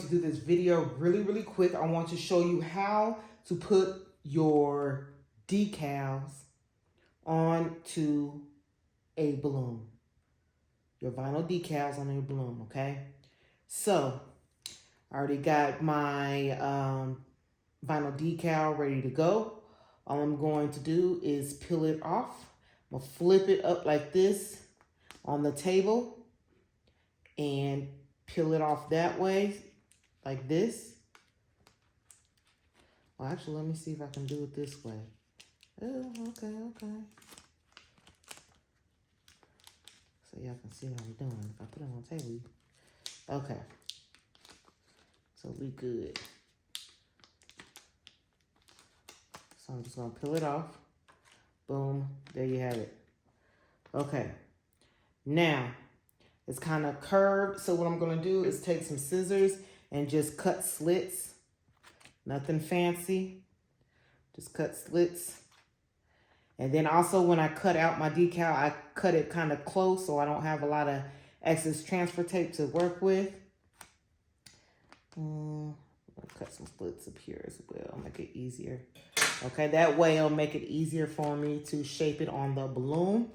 do this video really quick. I want to show you how to put your decals onto a balloon. Your vinyl decals on your balloon, okay? So, I already got my vinyl decal ready to go. All I'm going to do is peel it off. I'm gonna flip it up like this on the table and peel it off that way, like this. Well, actually, let me see if I can do it this way. Oh, okay. So y'all can see what I'm doing. If I put it on the table, okay. So we good. So I'm just gonna peel it off. Boom, there you have it. Okay, now it's kind of curved. So what I'm gonna do is take some scissors and just cut slits. Nothing fancy, just cut slits. And then also when I cut out my decal, I cut it kind of close so I don't have a lot of excess transfer tape to work with. I'll cut some slits up here as well, make it easier. Okay, that way it'll make it easier for me to shape it on the balloon.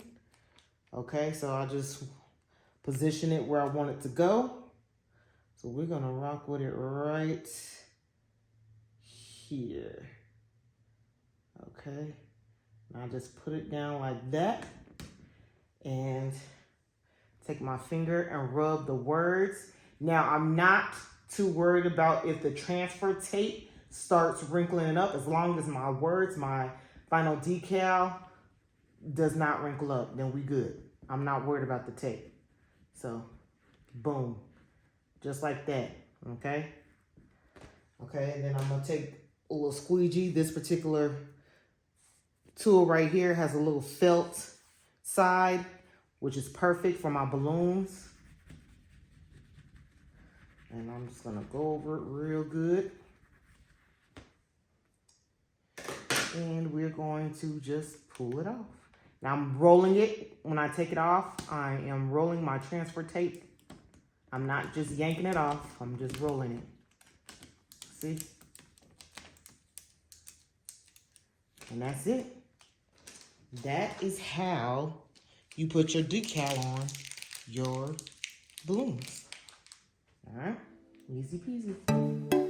Okay, so I'll just position it where I want it to go. So we're gonna rock with it right here. Okay, now just put it down like that and take my finger and rub the words. Now I'm not too worried about if the transfer tape starts wrinkling it up. As long as my words, my vinyl decal does not wrinkle up, then we good. I'm not worried about the tape. So, boom, just like that, okay? Okay, and then I'm gonna take a little squeegee. This particular tool right here has a little felt side, which is perfect for my balloons. And I'm just gonna go over it real good. And we're going to just pull it off. Now I'm rolling it. When I take it off, I am rolling my transfer tape. I'm not just yanking it off, I'm just rolling it. See? And that's it. That is how you put your decal on your balloons. All right, easy peasy.